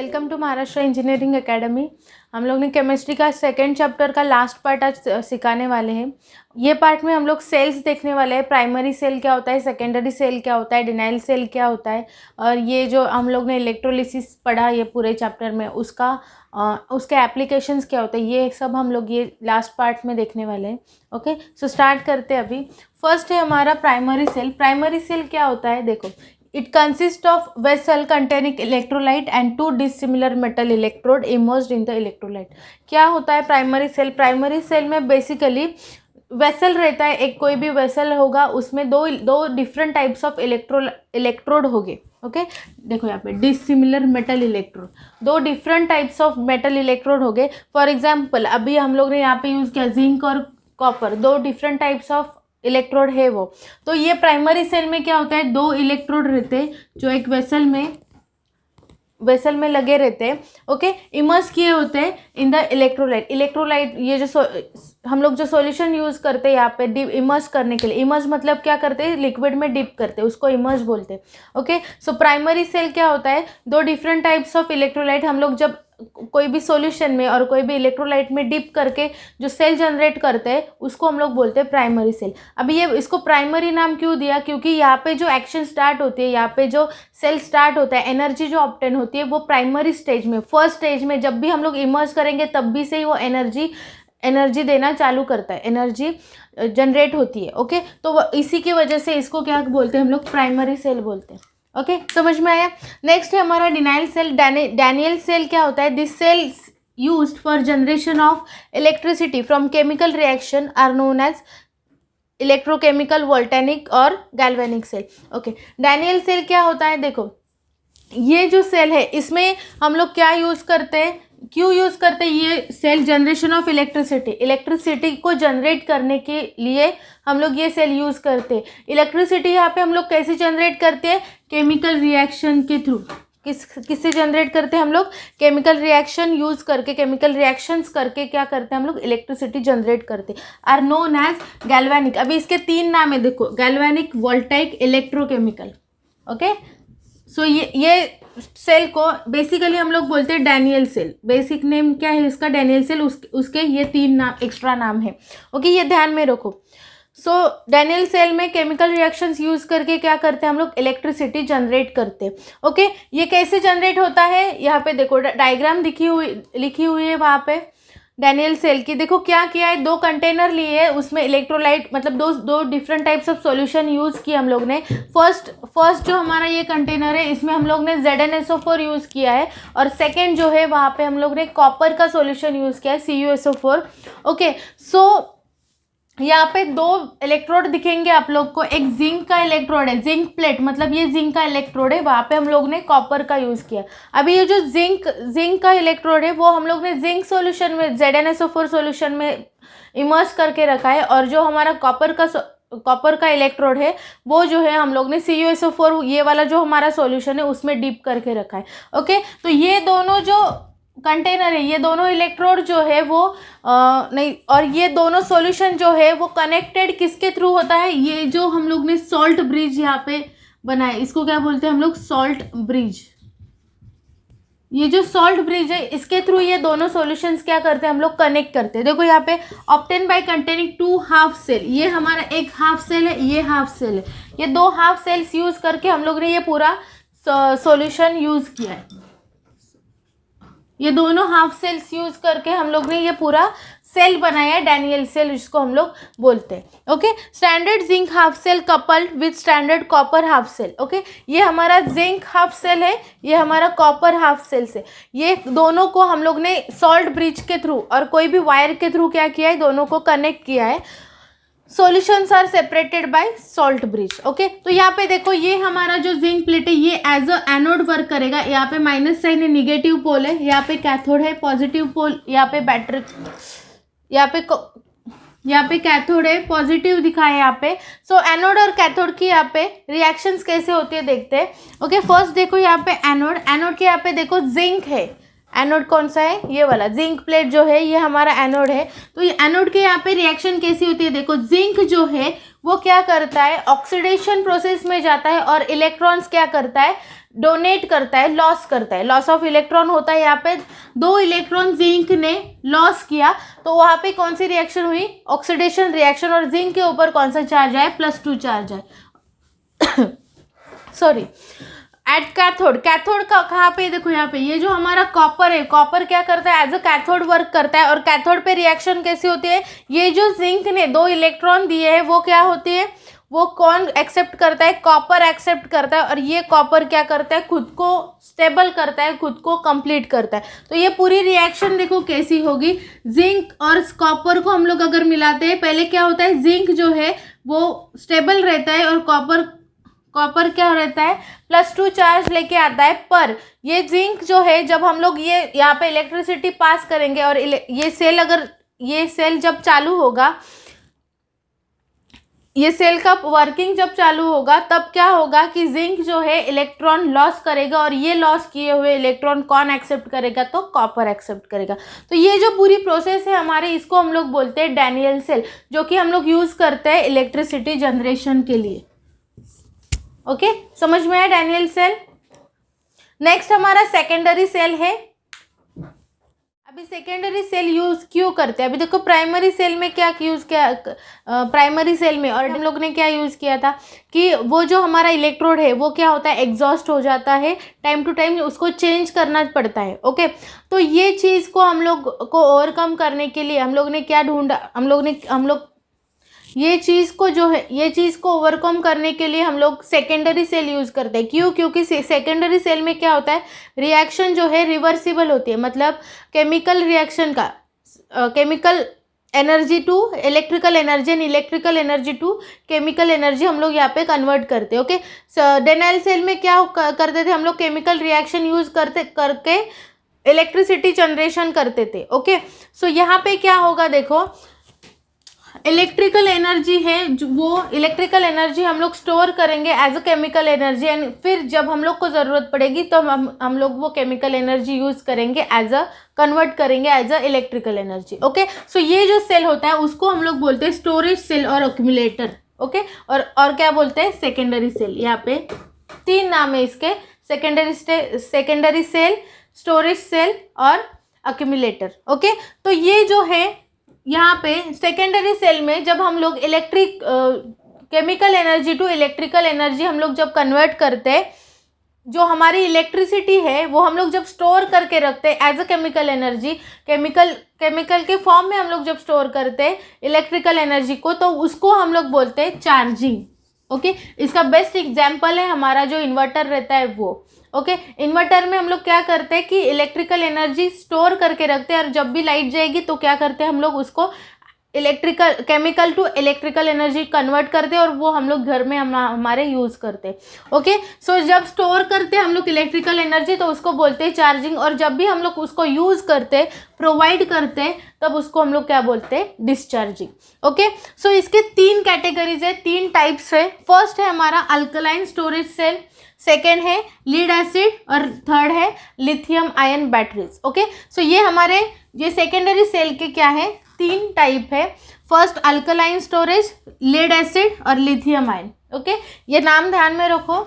Welcome to Maharashtra engineering academy. हम लोग ने केमिस्ट्री का सेकेंड चैप्टर का लास्ट पार्ट आज सिखाने वाले हैं। ये पार्ट में हम लोग सेल्स देखने वाले हैं। प्राइमरी सेल क्या होता है, सेकेंडरी सेल क्या होता है, डिनाइल सेल क्या होता है, और ये जो हम लोग ने इलेक्ट्रोलिसिस पढ़ा ये पूरे चैप्टर में उसके एप्लीकेशंस क्या होते हैं, ये सब हम लोग ये लास्ट पार्ट में देखने वाले हैं। ओके, सो स्टार्ट करते हैं। अभी फर्स्ट है हमारा प्राइमरी सेल। प्राइमरी सेल क्या होता है, देखो, it consists of vessel containing electrolyte and two dissimilar metal electrode immersed in the electrolyte। क्या होता है प्राइमरी सेल? प्राइमरी सेल में बेसिकली वेसल रहता है, एक कोई भी वेसल होगा, उसमें दो डिफरेंट टाइप्स ऑफ इलेक्ट्रोड होंगे। ओके, देखो यहाँ पे डिसिमिलर मेटल इलेक्ट्रोड, दो different types of metal electrode हो गए। फॉर एग्जाम्पल अभी हम लोग ने यहाँ पे यूज़ किया जिंक और कॉपर, दो डिफरेंट टाइप्स ऑफ इलेक्ट्रोड है वो। तो ये प्राइमरी सेल में क्या होता है, दो इलेक्ट्रोड रहते हैं जो एक वेसल में लगे रहते हैं। ओके, इमर्स किए होते हैं इन द इलेक्ट्रोलाइट। इलेक्ट्रोलाइट ये जो हम लोग जो सॉल्यूशन यूज़ करते हैं यहाँ पे इमर्स करने के लिए, इमर्स मतलब क्या करते हैं, लिक्विड में डिप करते हैं, उसको इमर्स बोलते हैं। ओके, सो प्राइमरी सेल क्या होता है, दो डिफरेंट टाइप्स ऑफ इलेक्ट्रोलाइट हम लोग जब कोई भी सॉल्यूशन में और कोई भी इलेक्ट्रोलाइट में डिप करके जो सेल जनरेट करते हैं उसको हम लोग बोलते हैं प्राइमरी सेल। अभी ये इसको प्राइमरी नाम क्यों दिया, क्योंकि यहाँ पे जो एक्शन स्टार्ट होती है, यहाँ पे जो सेल स्टार्ट होता है, एनर्जी जो ऑब्टेन होती है वो प्राइमरी स्टेज में, फर्स्ट स्टेज में जब भी हम लोग इमर्स करेंगे तब भी से ही वो एनर्जी देना चालू करता है, एनर्जी जनरेट होती है। ओके, तो इसी की वजह से इसको क्या बोलते हैं हम लोग, प्राइमरी सेल बोलते हैं। ओके, समझ में आया। नेक्स्ट है हमारा डिनाइल सेल। डैनियल सेल क्या होता है, this cell used for generation of electricity from chemical reaction are known as electrochemical, voltaic और galvanic cell. Okay, Daniell cell क्या होता है, देखो ये जो सेल है इसमें हम लोग क्या यूज़ करते हैं, क्यों यूज़ करते हैं, ये सेल जनरेशन ऑफ इलेक्ट्रिसिटी को जनरेट करने के लिए हम लोग ये सेल यूज़ करते हैं। इलेक्ट्रिसिटी यहाँ पे हम लोग कैसे जनरेट करते हैं, केमिकल रिएक्शन के थ्रू। किससे जनरेट करते हैं हम लोग, केमिकल रिएक्शन यूज़ करके, केमिकल रिएक्शंस करके क्या करते हैं हम लोग, इलेक्ट्रिसिटी जनरेट करते हैं, आर नोन एज गैल्वेनिक। अभी इसके तीन नाम है, देखो, galvanic, voltaic, electrochemical. Okay, so ये सेल को बेसिकली हम लोग बोलते हैं डैनियल सेल। बेसिक नेम क्या है इसका, डैनियल सेल। उसके ये तीन नाम, एक्स्ट्रा नाम है। ओके, ये ध्यान में रखो। सो डैनियल सेल में केमिकल रिएक्शंस यूज़ करके क्या करते हैं हम लोग, इलेक्ट्रिसिटी जनरेट करते हैं। ओके, ये कैसे जनरेट होता है, यहाँ पे देखो डायग्राम लिखी हुई है वहाँ पे डैनियल सेल की। देखो क्या किया है, दो कंटेनर लिए, उसमें इलेक्ट्रोलाइट मतलब दो different types of solution use किया हम लोग ने। फर्स्ट जो हमारा ये कंटेनर है इसमें हम लोग ने ZnSO4 यूज़ किया है, और सेकेंड जो है वहाँ पे हम लोग ने कॉपर का सॉल्यूशन यूज़ किया है, CuSO4। ओके, सो यहाँ पे दो इलेक्ट्रोड दिखेंगे आप लोग को, एक जिंक का इलेक्ट्रोड है, जिंक प्लेट मतलब ये जिंक का इलेक्ट्रोड है, वहाँ पे हम लोग ने कॉपर का यूज़ किया। अभी ये जो जिंक का इलेक्ट्रोड है वो हम लोग ने जिंक सॉल्यूशन में, ZnSO4 सॉल्यूशन में इमर्स करके रखा है, और जो हमारा कॉपर का इलेक्ट्रोड है वो जो है हम लोग ने CuSO4 ये वाला जो हमारा सॉल्यूशन है उसमें डिप करके रखा है। ओके, तो ये दोनों जो कंटेनर है, ये दोनों इलेक्ट्रोड जो है वो नहीं, और ये दोनों सॉल्यूशन जो है वो कनेक्टेड किसके थ्रू होता है, ये जो हम लोग ने सॉल्ट ब्रिज यहाँ पे बनाया, इसको क्या बोलते हैं हम लोग, सॉल्ट ब्रिज। ये जो सॉल्ट ब्रिज है इसके थ्रू ये दोनों सॉल्यूशंस क्या करते हैं हम लोग, कनेक्ट करते हैं। देखो यहाँ पे obtain by containing two half cell, ये हमारा एक हाफ सेल है, ये हाफ सेल है, ये दो हाफ सेल्स यूज करके हम लोग ने ये पूरा सॉल्यूशन यूज किया है। ये दोनों हाफ सेल्स यूज करके हम लोग ने ये पूरा सेल बनाया है, डैनियल सेल जिसको हम लोग बोलते हैं। Okay, standard zinc half cell coupled with standard copper half cell. Okay, ये हमारा जिंक हाफ सेल है, ये हमारा कॉपर हाफ सेल है। ये दोनों को हम लोग ने सॉल्ट ब्रिज के थ्रू और कोई भी वायर के थ्रू क्या किया है, दोनों को कनेक्ट किया है। Solutions are separated by salt bridge. Okay, तो यहाँ पे देखो ये हमारा जो जिंक प्लेट है ये एज अ एनोड वर्क करेगा। यहाँ पे माइनस साइन है, निगेटिव पोल है, यहाँ पे कैथोड है, पॉजिटिव पोल, यहाँ पे बैटरी, यहाँ पे कैथोड है, पॉजिटिव दिखा है यहाँ पे। सो एनोड और कैथोड की यहाँ पे रिएक्शंस कैसे होती है देखते हैं। ओके, फर्स्ट देखो यहाँ पे एनोड के यहाँ पे देखो जिंक है, एनोड कौन सा है, ये वाला जिंक प्लेट जो है ये हमारा एनोड है। तो ये एनोड के यहाँ पे रिएक्शन कैसी होती है, देखो जिंक जो है वो क्या करता है, ऑक्सीडेशन प्रोसेस में जाता है और इलेक्ट्रॉन्स क्या करता है, डोनेट करता है, लॉस करता है, लॉस ऑफ इलेक्ट्रॉन होता है। यहाँ पे 2 इलेक्ट्रॉन जिंक ने लॉस किया तो वहाँ पे कौन सी रिएक्शन हुई, ऑक्सीडेशन रिएक्शन, और जिंक के ऊपर कौन सा चार्ज आए, +2 चार्ज आए सॉरी। एट कैथोड, कैथोड का कहाँ पे, देखो यहाँ पे ये जो हमारा कॉपर है, कॉपर क्या करता है, एज अ कैथोड वर्क करता है। और कैथोड पे रिएक्शन कैसी होती है, ये जो जिंक ने 2 इलेक्ट्रॉन दिए हैं वो क्या होती है, वो कौन एक्सेप्ट करता है, कॉपर एक्सेप्ट करता है। और ये कॉपर क्या करता है, खुद को स्टेबल करता है, खुद को कंप्लीट करता है। तो ये पूरी रिएक्शन देखो कैसी होगी, जिंक और कॉपर को हम लोग अगर मिलाते हैं, पहले क्या होता है, जिंक जो है वो स्टेबल रहता है और कॉपर क्या रहता है, +2 चार्ज लेके आता है। पर ये जिंक जो है जब हम लोग ये यहाँ पे इलेक्ट्रिसिटी पास करेंगे और ये सेल जब चालू होगा, ये सेल का वर्किंग जब चालू होगा तब क्या होगा कि जिंक जो है इलेक्ट्रॉन लॉस करेगा और ये लॉस किए हुए इलेक्ट्रॉन कौन एक्सेप्ट करेगा, तो कॉपर एक्सेप्ट करेगा। तो ये जो पूरी प्रोसेस है हमारे, इसको हम लोग बोलते हैं डैनियल सेल, जो कि हम लोग यूज़ करते हैं इलेक्ट्रिसिटी जनरेशन के लिए। ओके, समझ में आया डैनियल सेल। नेक्स्ट हमारा सेकेंडरी सेल है। अभी सेकेंडरी सेल यूज क्यों करते हैं, अभी देखो प्राइमरी सेल में क्या यूज किया, प्राइमरी सेल में और हम लोग ने क्या यूज किया था कि वो जो हमारा इलेक्ट्रोड है वो क्या होता है, एग्जॉस्ट हो जाता है, टाइम टू टाइम उसको चेंज करना पड़ता है। ओके, तो ये चीज़ को हम लोग को ओवरकम करने के लिए हम लोग ने क्या ढूंढा, हम लोग ये चीज़ को जो है, ये चीज़ को ओवरकम करने के लिए हम लोग सेकेंडरी सेल यूज़ करते हैं। क्यों, क्योंकि सेकेंडरी सेल में क्या होता है, रिएक्शन जो है रिवर्सिबल होती है, मतलब केमिकल रिएक्शन का chemical energy to electrical energy and electrical energy to chemical energy हम लोग यहाँ पे कन्वर्ट करते हैं। ओके, डैनियल सेल में क्या करते थे हम लोग, केमिकल रिएक्शन यूज़ करके इलेक्ट्रिसिटी जनरेशन करते थे। ओके, सो यहाँ पे क्या होगा, देखो इलेक्ट्रिकल एनर्जी है वो इलेक्ट्रिकल एनर्जी हम लोग स्टोर करेंगे as a chemical energy, and फिर जब हम लोग को ज़रूरत पड़ेगी तो हम लोग वो केमिकल एनर्जी यूज़ करेंगे कन्वर्ट करेंगे as a electrical energy. Okay, so ये जो सेल होता है उसको हम लोग बोलते हैं स्टोरेज सेल और अक्यूमुलेटर। ओके, और क्या बोलते हैं, सेकेंडरी सेल। यहाँ पे 3 नाम है इसके, सेकेंडरी सेल, स्टोरेज सेल और अक्यूमुलेटर। ओके, तो ये जो है यहाँ पे सेकेंडरी सेल में जब हम लोग chemical energy to electrical energy हम लोग जब कन्वर्ट करते हैं, जो हमारी इलेक्ट्रिसिटी है वो हम लोग जब स्टोर करके रखते हैं as a chemical energy, chemical के फॉर्म में हम लोग जब स्टोर करते हैं इलेक्ट्रिकल एनर्जी को, तो उसको हम लोग बोलते हैं चार्जिंग। ओके, इसका बेस्ट एग्जाम्पल है हमारा जो इन्वर्टर रहता है वो। ओके, इन्वर्टर में हम लोग क्या करते हैं कि इलेक्ट्रिकल एनर्जी स्टोर करके रखते हैं और जब भी लाइट जाएगी तो क्या करते हैं हम लोग उसको chemical to electrical energy convert करते हैं और वो हम लोग घर में हमारे यूज़ करते हैं। ओके, सो जब स्टोर करते हैं हम लोग इलेक्ट्रिकल एनर्जी तो उसको बोलते हैं चार्जिंग, और जब भी हम लोग उसको यूज़ करते प्रोवाइड करते हैं तब उसको हम लोग क्या बोलते हैं, डिस्चार्जिंग। ओके, सो इसके 3 कैटेगरीज है, 3 टाइप्स है। फर्स्ट है हमारा अल्कलाइन स्टोरेज सेल, सेकेंड है लीड एसिड और थर्ड है lithium ion batteries. Okay, so ये सेकेंडरी सेल के क्या है, 3 टाइप है। First alkaline storage, lead acid और लिथियम आयन। ओके, ये नाम ध्यान में रखो।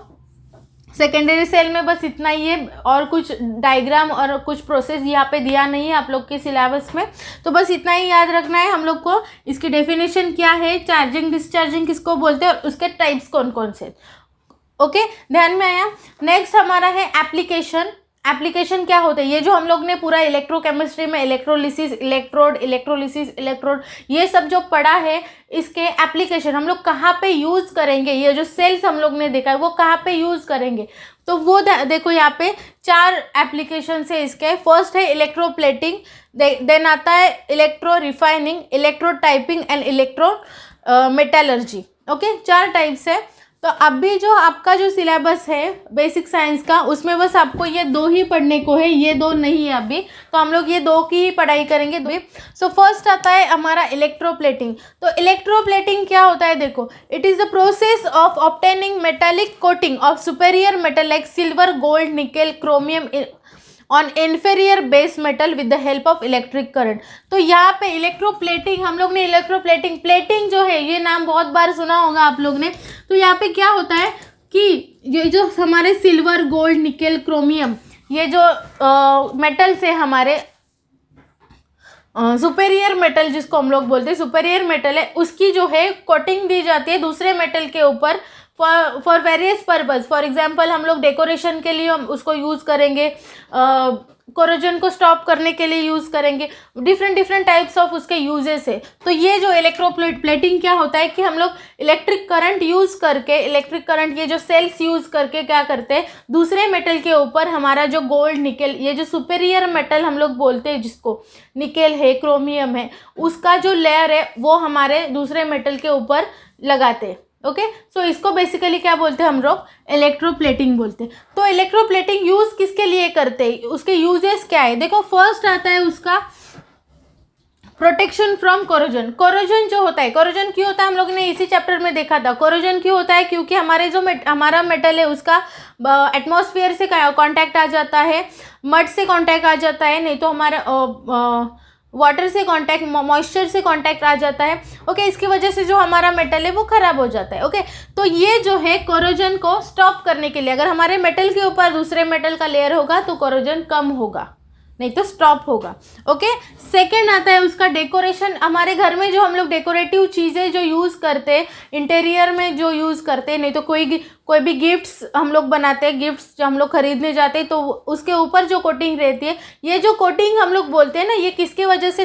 सेकेंडरी सेल में बस इतना ही है, और कुछ डायग्राम और कुछ प्रोसेस यहाँ पे दिया नहीं है आप लोग के सिलेबस में, तो बस इतना ही याद रखना है हम लोग को। इसकी डेफिनेशन क्या है, चार्जिंग डिस्चार्जिंग किसको बोलते हैं और उसके टाइप्स कौन कौन से। ओके, ध्यान में आया। नेक्स्ट हमारा है एप्लीकेशन। एप्लीकेशन क्या होता है, ये जो हम लोग ने पूरा इलेक्ट्रोकेमिस्ट्री में इलेक्ट्रोलिसिस, इलेक्ट्रोड ये सब जो पढ़ा है, इसके एप्लीकेशन हम लोग कहाँ पे यूज़ करेंगे, ये जो सेल्स हम लोग ने देखा है वो कहाँ पे यूज़ करेंगे, तो वो देखो यहाँ पे 4 एप्लीकेशन है इसके। फर्स्ट है इलेक्ट्रोप्लेटिंग, देन आता है electro refining, electro typing and electro metallurgy. Okay, 4 types है। तो अभी जो आपका जो सिलेबस है बेसिक साइंस का, उसमें बस आपको ये 2 ही पढ़ने को है, ये 2 नहीं है अभी, तो हम लोग ये 2 की ही पढ़ाई करेंगे। सो फर्स्ट आता है हमारा इलेक्ट्रोप्लेटिंग। तो इलेक्ट्रोप्लेटिंग क्या होता है, देखो it is the process of obtaining metallic coating of superior metal like silver, gold, nickel, chromium on inferior base metal with the help of electric current. तो यहाँ पे इलेक्ट्रोप्लेटिंग, हम लोग ने इलेक्ट्रोप्लेटिंग, प्लेटिंग जो है ये नाम बहुत बार सुना होगा आप लोग ने। तो यहाँ पे क्या होता है कि ये जो हमारे सिल्वर, गोल्ड, निकेल, क्रोमियम, ये जो मेटल्स है हमारे, सुपेरियर मेटल जिसको हम लोग बोलते हैं, सुपेरियर मेटल है, उसकी जो है कोटिंग दी जाती है दूसरे मेटल के ऊपर for various purpose. For example हम लोग डेकोरेशन के लिए हम उसको यूज़ करेंगे, कोरोजन को स्टॉप करने के लिए यूज़ करेंगे, डिफरेंट टाइप्स ऑफ उसके यूजेस है। तो ये जो प्लेटिंग क्या होता है कि हम लोग इलेक्ट्रिक करंट यूज़ करके, इलेक्ट्रिक करंट ये जो सेल्स यूज़ करके क्या करते हैं, दूसरे मेटल के ऊपर हमारा जो गोल्ड, निकेल, ये जो सुपेरियर मेटल हम लोग बोलते हैं जिसको, निकेल है, क्रोमियम है, उसका जो लेयर है वो हमारे दूसरे मेटल के ऊपर लगाते हैं। ओके, सो इसको बेसिकली क्या बोलते हैं हम लोग, इलेक्ट्रोप्लेटिंग बोलते हैं। तो इलेक्ट्रोप्लेटिंग यूज़ किसके लिए करते हैं, उसके यूजेस क्या है, देखो फर्स्ट आता है उसका प्रोटेक्शन फ्रॉम कोरोजन। कोरोजन जो होता है, कोरोजन क्यों होता है, हम लोग ने इसी चैप्टर में देखा था। कोरोजन क्यों होता है, क्योंकि हमारे जो हमारा मेटल है उसका एटमॉस्फेयर से कांटेक्ट आ जाता है, मड से कांटेक्ट आ जाता है, नहीं तो हमारा वाटर से कांटेक्ट, मॉइस्चर से कांटेक्ट आ जाता है। ओके, इसकी वजह से जो हमारा मेटल है वो खराब हो जाता है। ओके, तो ये जो है कोरोजन को स्टॉप करने के लिए, अगर हमारे मेटल के ऊपर दूसरे मेटल का लेयर होगा तो कोरोजन कम होगा, नहीं तो स्टॉप होगा। ओके, सेकेंड आता है उसका डेकोरेशन। हमारे घर में जो हम लोग डेकोरेटिव चीज़ें जो यूज़ करते हैं, इंटीरियर में जो यूज़ करते हैं, नहीं तो कोई भी गिफ्ट्स हम लोग बनाते हैं, गिफ्ट्स जो हम लोग खरीदने जाते हैं, तो उसके ऊपर जो कोटिंग रहती है, ये जो कोटिंग हम लोग बोलते हैं ना, ये किसके वजह से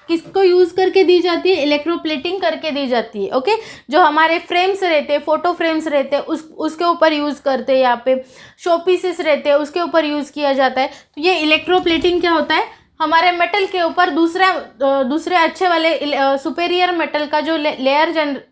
किसको यूज़ करके दी जाती है, इलेक्ट्रोप्लेटिंग करके दी जाती है। ओके, जो हमारे फ्रेम्स रहते हैं, फोटो फ्रेम्स रहते हैं, उसके ऊपर यूज़ करते हैं, यहाँ पे शो पीसेस रहते हैं उसके ऊपर यूज़ किया जाता है। तो ये इलेक्ट्रोप्लेटिंग क्या होता है, हमारे मेटल के ऊपर दूसरे अच्छे वाले सुपेरियर मेटल का जो लेयर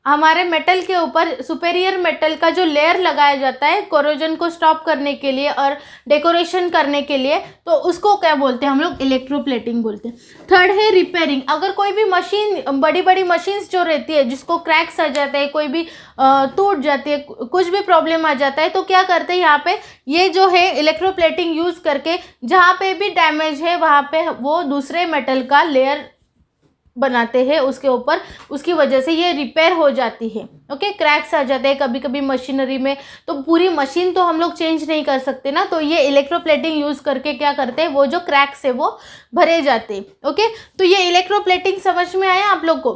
हमारे मेटल के ऊपर सुपेरियर मेटल का जो लेयर लगाया जाता है कोरोजन को स्टॉप करने के लिए और डेकोरेशन करने के लिए, तो उसको क्या बोलते हैं हम लोग, इलेक्ट्रोप्लेटिंग बोलते हैं। थर्ड है रिपेयरिंग। अगर कोई भी मशीन, बड़ी बड़ी मशीन्स जो रहती है जिसको क्रैक्स आ जाते हैं, कोई भी टूट जाती है, कुछ भी प्रॉब्लम आ जाता है, तो क्या करते हैं यहाँ पे, ये जो है इलेक्ट्रोप्लेटिंग यूज़ करके जहाँ पे भी डैमेज है वहाँ पे वो दूसरे मेटल का लेयर बनाते हैं उसके ऊपर, उसकी वजह से ये रिपेयर हो जाती है। ओके, क्रैक्स आ जाते हैं कभी कभी मशीनरी में, तो पूरी मशीन तो हम लोग चेंज नहीं कर सकते ना, तो ये इलेक्ट्रोप्लेटिंग यूज़ करके क्या करते हैं, वो जो क्रैक्स है वो भरे जाते हैं। ओके, तो ये इलेक्ट्रोप्लेटिंग समझ में आया आप लोग को।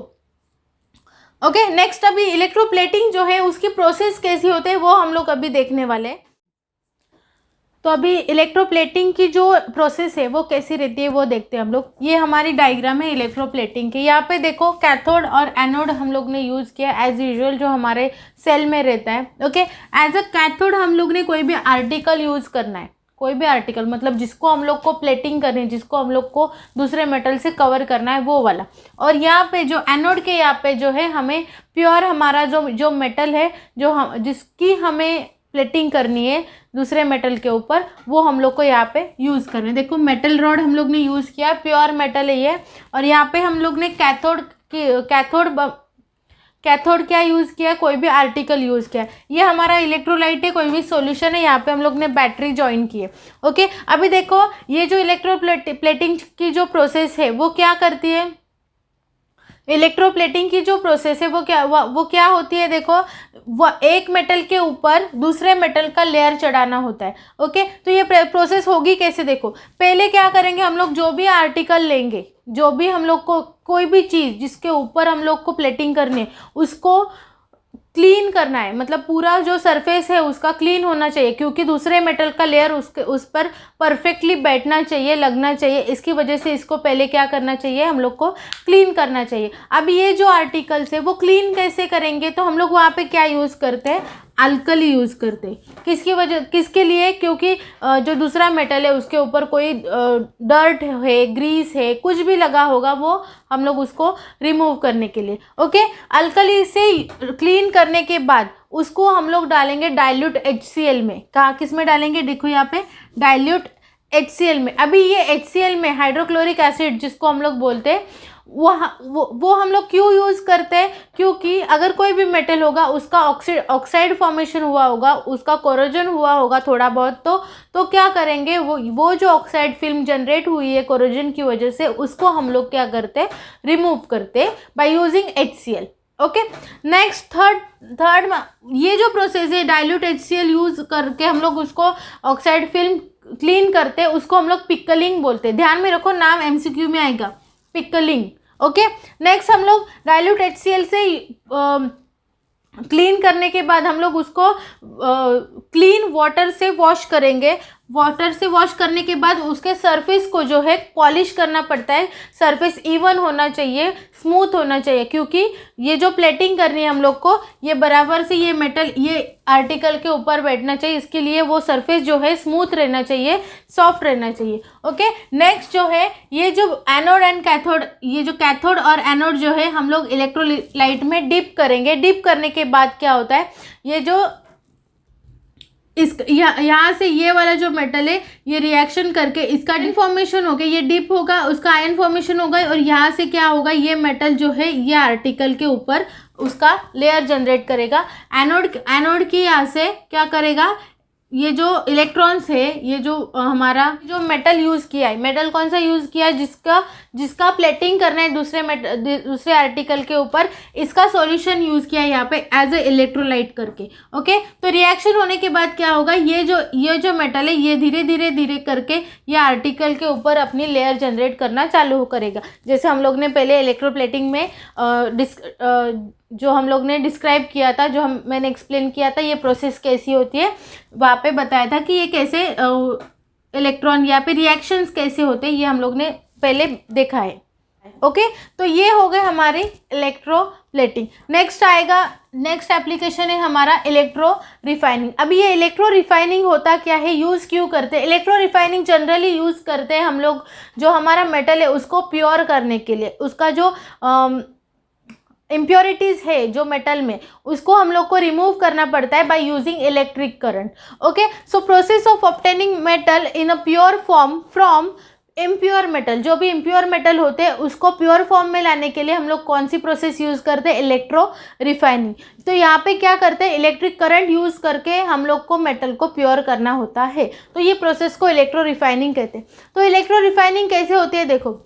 ओके, नेक्स्ट अभी इलेक्ट्रोप्लेटिंग जो है उसकी प्रोसेस कैसी होती है वो हम लोग अभी देखने वाले हैं। तो अभी इलेक्ट्रोप्लेटिंग की जो प्रोसेस है वो कैसी रहती है वो देखते हैं हम लोग। ये हमारी डायग्राम है इलेक्ट्रोप्लेटिंग की। यहाँ पे देखो कैथोड और एनोड हम लोग ने यूज़ किया एज यूजुअल जो हमारे सेल में रहता है। ओके, एज अ कैथोड हम लोग ने कोई भी आर्टिकल यूज़ करना है, कोई भी आर्टिकल मतलब जिसको हम लोग को प्लेटिंग करनी है, जिसको हम लोग को दूसरे मेटल से कवर करना है, वो वाला। और यहाँ पे जो एनोड के यहाँ पे जो है हमें प्योर हमारा जो मेटल है जिसकी हमें प्लेटिंग करनी है दूसरे मेटल के ऊपर, वो हम लोग को यहाँ पे यूज़ करना है। देखो मेटल रॉड हम लोग ने यूज़ किया, प्योर मेटल है ये। और यहाँ पे हम लोग ने कैथोड क्या यूज़ किया, कोई भी आर्टिकल यूज़ किया। ये हमारा इलेक्ट्रोलाइट है, कोई भी सॉल्यूशन है, यहाँ पे हम लोग ने बैटरी ज्वाइन की है। ओके, अभी देखो ये जो इलेक्ट्रोप्लेटिंग की जो प्रोसेस है वो क्या करती है, इलेक्ट्रोप्लेटिंग की जो प्रोसेस है वो क्या होती है, देखो वो एक मेटल के ऊपर दूसरे मेटल का लेयर चढ़ाना होता है। ओके, तो ये प्रोसेस होगी कैसे, देखो पहले क्या करेंगे हम लोग, जो भी आर्टिकल लेंगे, जो भी हम लोग को कोई भी चीज़ जिसके ऊपर हम लोग को प्लेटिंग करनी है उसको क्लीन करना है, मतलब पूरा जो सरफेस है उसका क्लीन होना चाहिए, क्योंकि दूसरे मेटल का लेयर उस पर परफेक्टली बैठना चाहिए, लगना चाहिए। इसकी वजह से इसको पहले क्या करना चाहिए, हम लोग को क्लीन करना चाहिए। अब ये जो आर्टिकल्स है वो क्लीन कैसे करेंगे, तो हम लोग वहाँ पे क्या यूज़ करते हैं, अल्कली यूज़ करते हैं। किसके लिए, क्योंकि जो दूसरा मेटल है उसके ऊपर कोई डर्ट है, ग्रीस है, कुछ भी लगा होगा, वो हम लोग उसको रिमूव करने के लिए। ओके, अल्कली से क्लीन करने के बाद उसको हम लोग डालेंगे डाइल्यूट HCl में। कहाँ, किस में डालेंगे, देखो यहाँ पे डाइल्यूट HCl में। अभी ये HCl में हाइड्रोक्लोरिक एसिड जिसको हम लोग बोलते हैं वो हम लोग क्यों यूज़ करते हैं, क्योंकि अगर कोई भी मेटल होगा उसका ऑक्साइड फॉर्मेशन हुआ होगा, उसका कोरोजन हुआ होगा थोड़ा बहुत, तो क्या करेंगे, वो जो ऑक्साइड फिल्म जनरेट हुई है कोरोजन की वजह से, उसको हम लोग क्या करते हैं, रिमूव करते by using HCl। Okay, next third ये जो प्रोसेस है डाइल्यूट HCl यूज़ करके हम लोग उसको ऑक्साइड फिल्म क्लीन करते हैं, उसको हम लोग पिकलिंग बोलते हैं। ध्यान में रखो, नाम MCQ में आएगा, पिकलिंग। ओके, नेक्स्ट हम लोग डाइल्यूट HCl से क्लीन करने के बाद हम लोग उसको क्लीन वाटर से वॉश करेंगे। वाटर से वॉश करने के बाद उसके सरफेस को जो है पॉलिश करना पड़ता है। सरफेस इवन होना चाहिए, स्मूथ होना चाहिए, क्योंकि ये जो प्लेटिंग करनी है हम लोग को, ये बराबर से ये मेटल ये आर्टिकल के ऊपर बैठना चाहिए। इसके लिए वो सरफेस जो है स्मूथ रहना चाहिए, सॉफ्ट रहना चाहिए। ओके, नेक्स्ट जो है ये जो एनोड एंड कैथोड, ये जो कैथोड और एनोड जो है हम लोग इलेक्ट्रोलाइट में डिप करेंगे। डिप करने के बाद क्या होता है, ये जो यहाँ से ये वाला जो मेटल है ये रिएक्शन करके इसका आयन फॉर्मेशन हो गया, ये डिप होगा, उसका आयन फॉर्मेशन होगा, और यहाँ से क्या होगा, ये मेटल जो है ये आर्टिकल के ऊपर उसका लेयर जनरेट करेगा। एनोड की यहाँ से क्या करेगा, ये जो इलेक्ट्रॉन्स है, ये जो हमारा जो मेटल यूज़ किया है, मेटल कौन सा यूज़ किया है, जिसका प्लेटिंग करना है दूसरे आर्टिकल के ऊपर, इसका सॉल्यूशन यूज़ किया है यहाँ पे एज ए इलेक्ट्रोलाइट करके। ओके, तो रिएक्शन होने के बाद क्या होगा, ये जो मेटल है ये धीरे धीरे करके ये आर्टिकल के ऊपर अपनी लेयर जनरेट करना चालू करेगा। जैसे हम लोग ने पहले इलेक्ट्रोप्लेटिंग में जो हम लोग ने डिस्क्राइब किया था, मैंने एक्सप्लेन किया था ये प्रोसेस कैसी होती है, वहाँ पे बताया था कि ये कैसे इलेक्ट्रॉन या पे रिएक्शंस कैसे होते हैं, ये हम लोग ने पहले देखा है। ओके, तो ये हो गए हमारी इलेक्ट्रोप्लेटिंग। नेक्स्ट एप्लीकेशन है हमारा इलेक्ट्रो रिफाइनिंग। अभी ये इलेक्ट्रो रिफाइनिंग होता क्या है, यूज़ क्यों करते हैं? इलेक्ट्रो रिफाइनिंग जनरली यूज़ करते हैं हम लोग जो हमारा मेटल है उसको प्योर करने के लिए, उसका जो इम्प्योरिटीज़ है जो मेटल में, उसको हम लोग को रिमूव करना पड़ता है by using electric current. Okay, so process of obtaining metal in a pure form from impure metal, जो भी इम्प्योर मेटल होते हैं उसको प्योर फॉर्म में लाने के लिए हम लोग कौन सी प्रोसेस यूज़ करते हैं, इलेक्ट्रो रिफाइनिंग। तो यहाँ पे क्या करते हैं, इलेक्ट्रिक करंट यूज़ करके हम लोग को मेटल को प्योर करना होता है, तो ये प्रोसेस को इलेक्ट्रो रिफाइनिंग कहते हैं। तो इलेक्ट्रो रिफाइनिंग कैसे होती है, देखो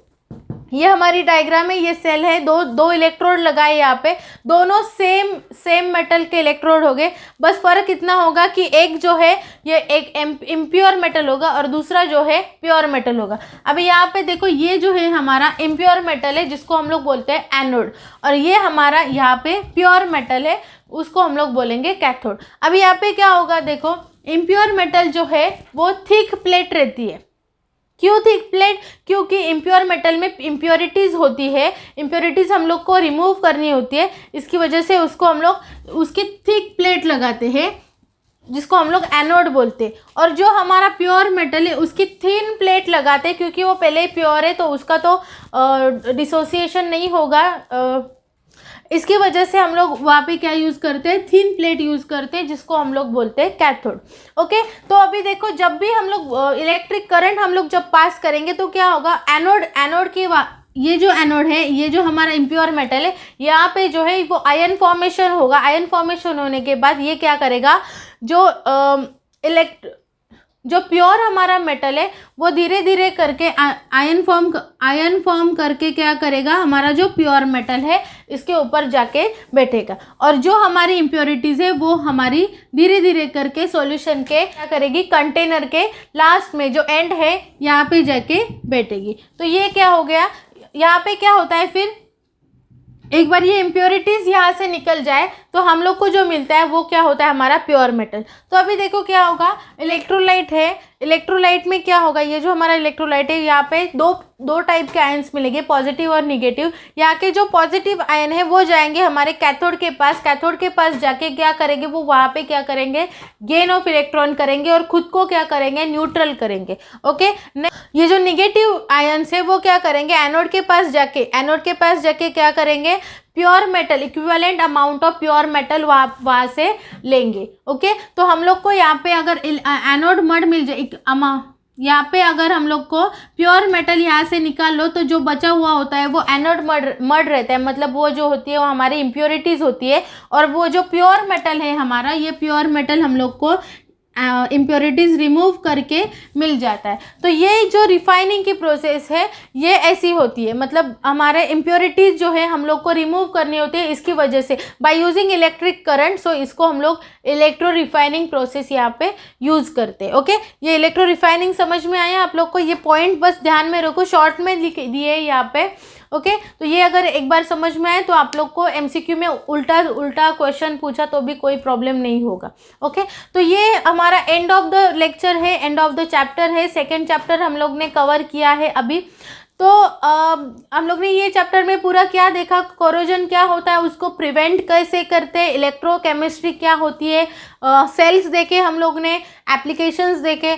ये हमारी डायग्राम है, ये सेल है, दो इलेक्ट्रोड लगाए यहाँ पे, दोनों सेम मेटल के इलेक्ट्रोड हो गए। बस फर्क इतना होगा कि एक जो है ये एक इम्प्योर मेटल होगा और दूसरा जो है प्योर मेटल होगा। अभी यहाँ पे देखो, ये जो है हमारा इम्प्योर मेटल है जिसको हम लोग बोलते हैं एनोड, और ये हमारा यहाँ पे प्योर मेटल है उसको हम लोग बोलेंगे कैथोड। अभी यहाँ पे क्या होगा, देखो इम्प्योर मेटल जो है वो थिक प्लेट रहती है। क्यों थिक प्लेट? क्योंकि इम्प्योर मेटल में इम्प्योरिटीज़ होती है, इम्प्योरिटीज़ हम लोग को रिमूव करनी होती है, इसकी वजह से उसको हम लोग उसकी थिक प्लेट लगाते हैं जिसको हम लोग एनोड बोलते हैं। और जो हमारा प्योर मेटल है उसकी थिन प्लेट लगाते हैं, क्योंकि वो पहले ही प्योर है तो उसका तो डिसोसिएशन नहीं होगा, इसकी वजह से हम लोग वहाँ पे क्या यूज़ करते हैं, थिन प्लेट यूज़ करते हैं जिसको हम लोग बोलते हैं कैथोड। ओके, तो अभी देखो जब भी हम लोग इलेक्ट्रिक करंट हम लोग जब पास करेंगे तो क्या होगा, एनोड की ये जो एनोड है, ये जो हमारा इम्प्योर मेटल है, यहाँ पे जो है वो आयन फॉर्मेशन होगा। आयन फॉर्मेशन होने के बाद ये क्या करेगा, जो प्योर हमारा मेटल है वो धीरे धीरे करके आयन फॉर्म करके क्या करेगा, हमारा जो प्योर मेटल है इसके ऊपर जाके बैठेगा, और जो हमारी इम्प्योरिटीज़ है वो हमारी धीरे धीरे करके सॉल्यूशन के क्या करेगी, कंटेनर के लास्ट में जो एंड है यहाँ पे जाके बैठेगी। तो ये क्या हो गया, यहाँ पे क्या होता है, फिर एक बार ये इम्प्योरिटीज़ यहाँ से निकल जाए तो हम लोग को जो मिलता है वो क्या होता है, हमारा प्योर मेटल। तो अभी देखो क्या होगा, इलेक्ट्रोलाइट है, इलेक्ट्रोलाइट में क्या होगा, ये जो हमारा इलेक्ट्रोलाइट है यहाँ पे दो टाइप के आयन्स मिलेंगे, पॉजिटिव और निगेटिव। यहाँ के जो पॉजिटिव आयन है वो जाएंगे हमारे कैथोड के पास जाके क्या करेंगे, वो वहाँ पे क्या करेंगे, गेन ऑफ इलेक्ट्रॉन करेंगे और खुद को क्या करेंगे, न्यूट्रल करेंगे। ओके, ये जो निगेटिव आयन्स है वो क्या करेंगे, एनोड के पास जाके क्या करेंगे, pure metal, equivalent amount of pure metal वहाँ से लेंगे। ओके, तो हम लोग को यहाँ पे अगर एनोड मड मिल जाए, यहाँ पे अगर हम लोग को प्योर मेटल यहाँ से निकाल लो तो जो बचा हुआ होता है वो एनोड मड रहता है, मतलब वो जो होती है वो हमारी इम्प्योरिटीज़ होती है। और वो जो प्योर मेटल है हमारा, ये प्योर मेटल हम लोग को इम्प्योरिटीज़ रिमूव करके मिल जाता है। तो ये जो रिफाइनिंग की प्रोसेस है ये ऐसी होती है, मतलब हमारे इम्प्योरिटीज़ जो है हम लोग को रिमूव करनी होती है इसकी वजह से, बाय यूजिंग इलेक्ट्रिक करंट। सो इसको हम लोग इलेक्ट्रो रिफाइनिंग प्रोसेस यहाँ पे यूज़ करते हैं। ओके, ये इलेक्ट्रो रिफाइनिंग समझ में आया आप लोग को? ये पॉइंट बस ध्यान में रखो, शॉर्ट में लिख दिए यहाँ पे। ओके, तो ये अगर एक बार समझ में आए तो आप लोग को एमसीक्यू में उल्टा उल्टा क्वेश्चन पूछा तो भी कोई प्रॉब्लम नहीं होगा। ओके, तो ये हमारा एंड ऑफ द लेक्चर है, एंड ऑफ द चैप्टर है। सेकेंड चैप्टर हम लोग ने कवर किया है अभी। तो हम लोग ने ये चैप्टर में पूरा क्या देखा, कोरोजन क्या होता है, उसको प्रिवेंट कैसे करते हैं, इलेक्ट्रोकेमिस्ट्री क्या होती है, सेल्स देखे हम लोग ने, एप्लीकेशंस देखे।